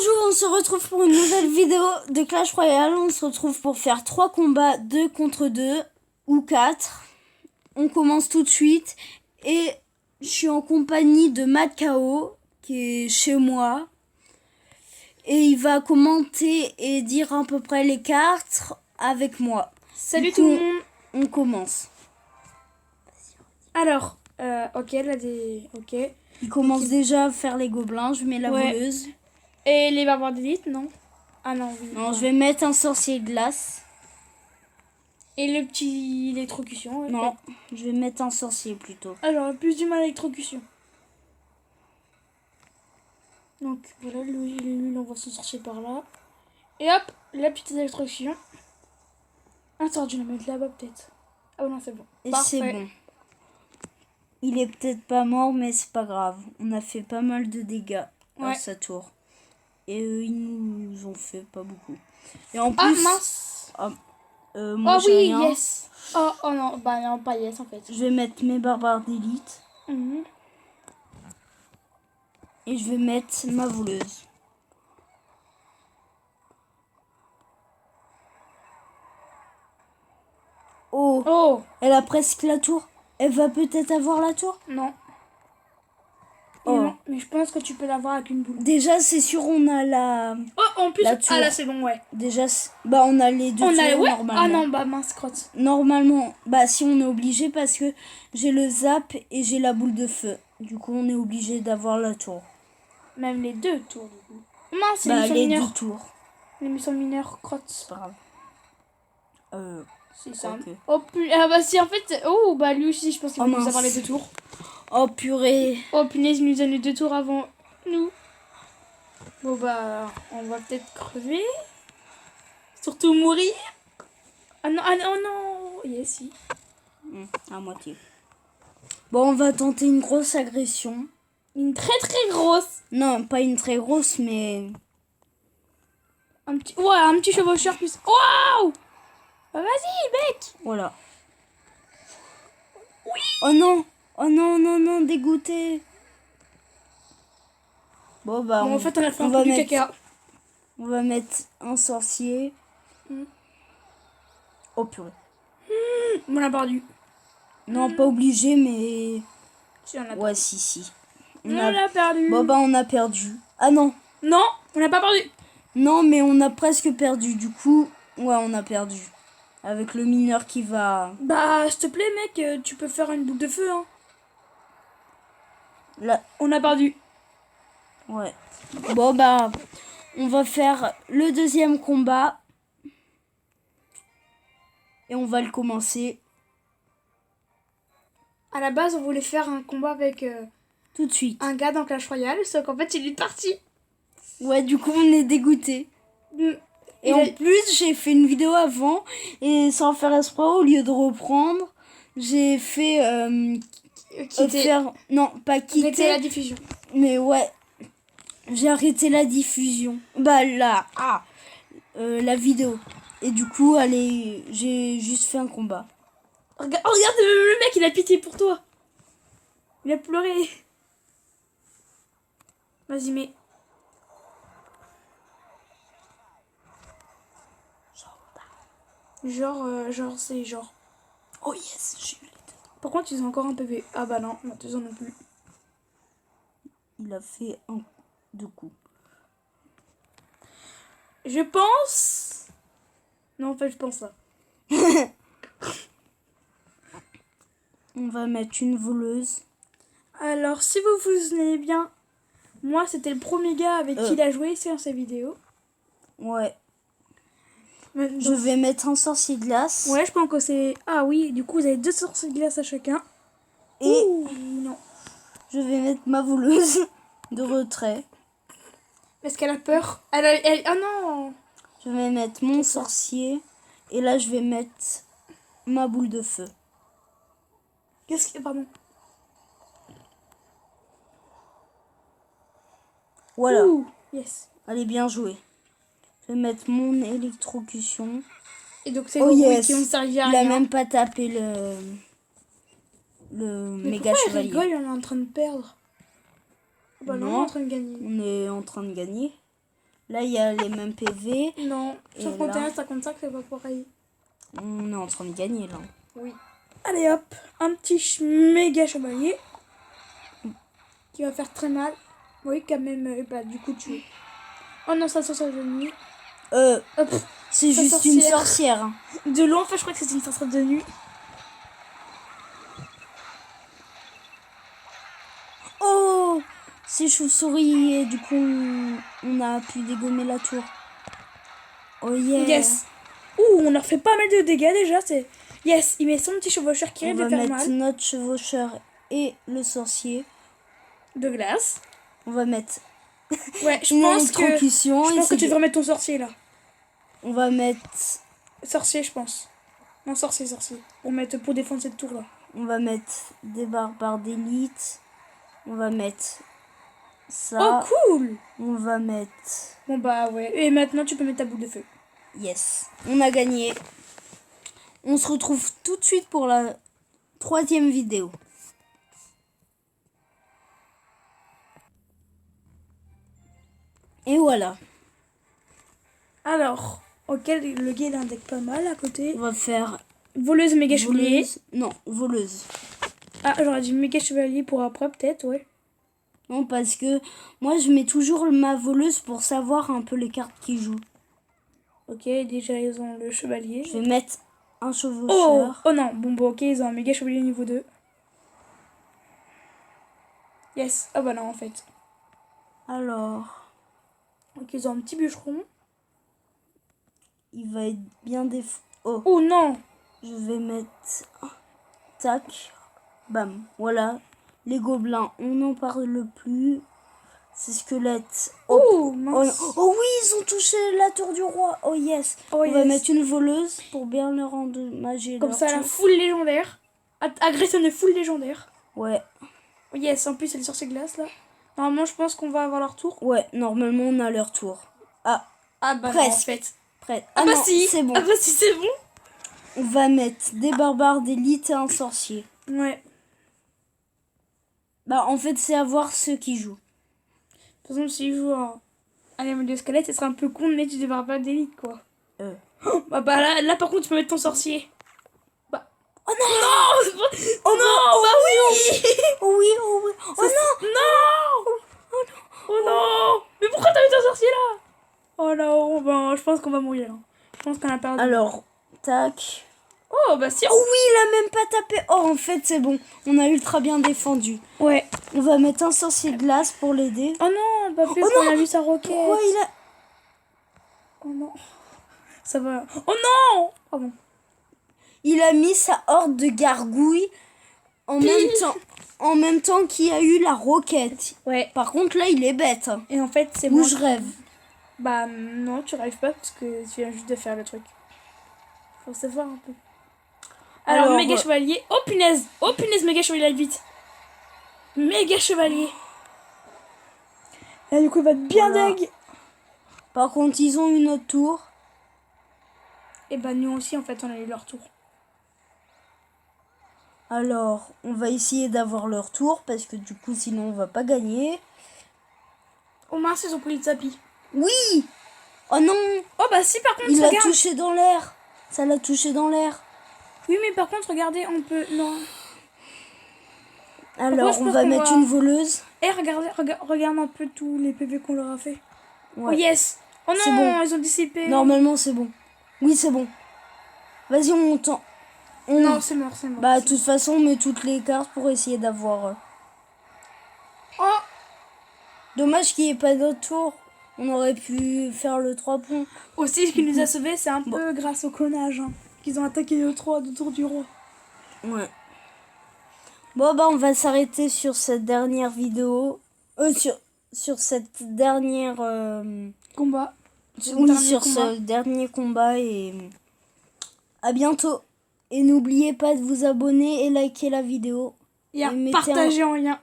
Bonjour, on se retrouve pour une nouvelle vidéo de Clash Royale. On se retrouve pour faire 3 combats 2 contre 2 ou 4. On commence tout de suite et je suis en compagnie de Macao qui est chez moi. Et il va commenter et dire à peu près les cartes avec moi. Salut tout le monde. On commence. Alors, ok, là des... Ok. Il commence déjà à faire les gobelins. Je mets la voleuse. Et les barbares d'élite, non? Ah non, oui. Non, je vais mettre un sorcier glace. Et le petit électrocution. Non, je vais mettre un sorcier plutôt. Ah, j'aurais plus du mal à l'électrocution. Donc voilà, lui il envoie son sorcier par là. Et hop, la petite électrocution. Attends, je vais la mettre là-bas peut-être. Ah non, c'est bon. Et Parfait. c'est bon. Il est peut-être pas mort, mais c'est pas grave. On a fait pas mal de dégâts à sa tour. Et eux, ils nous ont fait pas beaucoup. Et en plus... Ah mince. moi, oh oui, rien. yes. Oh non, bah non, pas yes en fait. Je vais mettre mes barbares d'élite. Et je vais mettre ma voleuse. Oh, elle a presque la tour. Elle va peut-être avoir la tour? Non. Oh. Non, mais je pense que tu peux l'avoir avec une boule. Déjà, c'est sûr, on a la... Oh, en plus, la tour. Ah là, c'est bon, ouais. Déjà, bah on a les deux tours, normalement. Ah non, bah mince, crotte. Normalement, bah si on est obligé parce que j'ai le zap et j'ai la boule de feu. Du coup, on est obligé d'avoir la tour. Même les deux tours, du coup. Mince, bah, les deux tours. Les missions mineures, crotte. C'est pas grave. C'est ça. Okay. Oh, ah bah si, en fait... Oh, bah lui aussi, je pense qu'il va nous avoir les deux tours. Oh, purée. Oh, punaise, il nous donne les deux tours avant nous. Bon, bah, on va peut-être crever. Surtout mourir. Ah non, non. Yes, si. À moitié. Bon, on va tenter une grosse agression. Une très très grosse. Non, pas une très grosse, mais... un petit chevaucheur plus... Waouh. Bah vas-y, mec. Voilà. Oui. Oh non. Oh non, dégoûté. Bon, bah... Bon, en fait, on a fait un peu du caca. On va mettre un sorcier. Oh, purée. On l'a perdu. Non, pas obligé, mais... Si, on a ouais, si. On l'a perdu. Bon, bah, on a perdu. Ah non. Non, on n'a pas perdu. Non, mais on a presque perdu. Du coup, ouais, on a perdu. Avec le mineur qui va... Bah, s'il te plaît, mec, tu peux faire une boule de feu, hein. Là. On a perdu. Ouais. Bon, bah, on va faire le deuxième combat. Et on va le commencer. À la base, on voulait faire un combat avec... tout de suite. Un gars dans Clash Royale, sauf qu'en fait, il est parti. Ouais, du coup, on est dégoûté. Et en plus, j'ai fait une vidéo avant. Et sans faire exprès, au lieu de reprendre, j'ai fait... non, pas quitter. Arrêter la diffusion. Mais ouais. J'ai arrêté la diffusion. Bah là, la vidéo. Et du coup, allez, j'ai juste fait un combat. Regarde le mec, il a pitié pour toi. Il a pleuré. Vas-y, mais... Genre, c'est genre... Oh yes, j'ai eu les deux. Par contre, ils ont encore un PV. Ah bah non, ils en ont plus. Il a fait deux coups. Je pense... Non, en fait, je pense ça. On va mettre une voleuse. Alors, si vous vous souvenez bien, moi, c'était le premier gars avec qui il a joué, c'est dans sa vidéo. Ouais. Je vais mettre un sorcier glace. Ouais, je pense que c'est... Ah oui, du coup, vous avez 2 sorciers glace à chacun. Et non. Je vais mettre ma voleuse de retrait. Est-ce qu'elle a peur? Ah non. Je vais mettre mon sorcier. Et là, je vais mettre ma boule de feu. Qu'est-ce que... Pardon. Voilà. Yes. Allez, bien joué. Je vais mettre mon électrocution. Et donc, c'est les qui ont servi à rien. Il a même pas tapé le méga chevalier. Pourquoi il rigole, on est en train de perdre? Bah non, on est en train de gagner. On est en train de gagner. Là, il y a les mêmes PV. Non, Et 51, là- 55, c'est pas pareil. On est en train de gagner, là. Oui. Allez hop, un petit méga chevalier. Qui va faire très mal. Oui, quand même, bah, du coup, tu... Oh non, ça sort de nuit. Hop, C'est sa juste une sorcière. sorcière. Hein. de loin, enfin, je crois que c'est une sorcière de nuit. Oh, c'est chauve-souris et du coup, on a pu dégommer la tour. Oh yeah. Yes. Ouh, on leur fait pas mal de dégâts déjà. C'est yes, il met son petit chevaucheur qui On risque va de faire mettre mal. notre chevaucheur et le sorcier. De glace. On va mettre Ouais, je une pense que électrocution. je et pense que c'est tu devrais mettre ton sorcier là. On va mettre... Sorcier, je pense. Non, sorcier. Pour défendre cette tour là. On va mettre des barbares d'élite. On va mettre Oh ça. cool. On va mettre... Bon bah ouais. Et maintenant tu peux mettre ta boule de feu. Yes. On a gagné. On se retrouve tout de suite pour la 3e vidéo. Et voilà. Alors, auquel le guide index pas mal à côté. On va faire... Voleuse méga chevalier. voleuse. Non, voleuse. Ah, j'aurais dit méga chevalier pour après peut-être, ouais. Non, parce que moi, je mets toujours ma voleuse pour savoir un peu les cartes qui jouent. Ok, déjà ils ont le chevalier. Je vais mettre un Oh, chevaucheur. oh non, bon ok, ils ont un méga chevalier niveau 2. Yes, ah bah non en fait. Alors, Ok, ils ont un petit bûcheron. il va être bien Oh, Oh non. je vais mettre... Tac. Bam. Voilà. Les gobelins, on n'en parle plus. Ces squelettes. Hop. Oh mince. Oh oui, ils ont touché la tour du roi. Oh yes. Oh, On va yes. mettre une voleuse pour bien leur endommager. Comme leur ça, la tour. foule légendaire. Agression de foule légendaire. Ouais. Oh, yes, en plus c'est le sorcier glace là. Normalement, je pense qu'on va avoir leur tour. Ouais, normalement on a leur tour. Ah, Ah bah presque. non, en fait. Prêt. Ah bah non, si. c'est bon. Ah bah si, c'est bon. On va mettre des barbares d'élite et un sorcier. Ouais. Bah en fait c'est à voir ceux qui jouent. De toute façon, s'ils jouent un animal de squelette, ce serait un peu con de mettre des barbares d'élite quoi. Bah là par contre, tu peux mettre ton sorcier. Bah. Oh non. Non. Oh non. Bah oui. Oh oui, oh oui. Oh non. Non. Oh non. Mais pourquoi t'as mis ton sorcier là? Oh non, ben, je pense qu'on va mourir. Je pense qu'on a perdu. Alors, tac. Oh bah si. Oh oui, il a même pas tapé. Oh en fait c'est bon. On a ultra bien défendu. Ouais. On va mettre un sorcier de glace pour l'aider. Oh non, bah plus Oh qu'on non. a vu sa roquette. Pourquoi il a... Oh non. Ça va. Oh non. Pardon. Il a mis sa horde de gargouilles en même temps qu'il y a eu la roquette. Ouais. Par contre là il est bête. Hein. Et en fait c'est Ou moi. je rêve. Bah non, tu rêves pas parce que tu viens juste de faire le truc. Faut savoir un peu. Alors méga chevalier. Oh punaise, méga chevalier, là, vite. Méga chevalier. Là du coup il va être bien Voilà. deg. Par contre ils ont une autre tour. Et bah nous aussi en fait on a eu leur tour. Alors on va essayer d'avoir leur tour parce que du coup sinon on va pas gagner. Oh mince, ils ont pris le tapis. Oui. Oh non. Oh bah si par contre Il l'a regarde. touché dans l'air. Ça l'a touché dans l'air. Oui mais par contre regardez on peut... Non. Alors je on pense va qu'on mettre va- une voleuse. Eh regarde un peu tous les PV qu'on leur a fait. Ouais. Oh yes. Oh C'est non, bon. ils ont dissipé. Normalement c'est bon. Oui c'est bon. Vas-y on tente. Non, c'est mort. Bah de toute façon on met toutes les cartes pour essayer d'avoir... Oh. Dommage qu'il n'y ait pas d'autre tour. On aurait pu faire le 3 points. Aussi ce qui nous a sauvés c'est un peu grâce au clonage. Hein, qu'ils ont attaqué le 3 de tour du roi. Ouais. Bon bah on va s'arrêter sur cette dernière vidéo. Sur cette dernière... Combat. oui, Dernier sur combat. ce dernier combat et à bientôt. Et n'oubliez pas de vous abonner et liker la vidéo. Et à mettez partager en lien.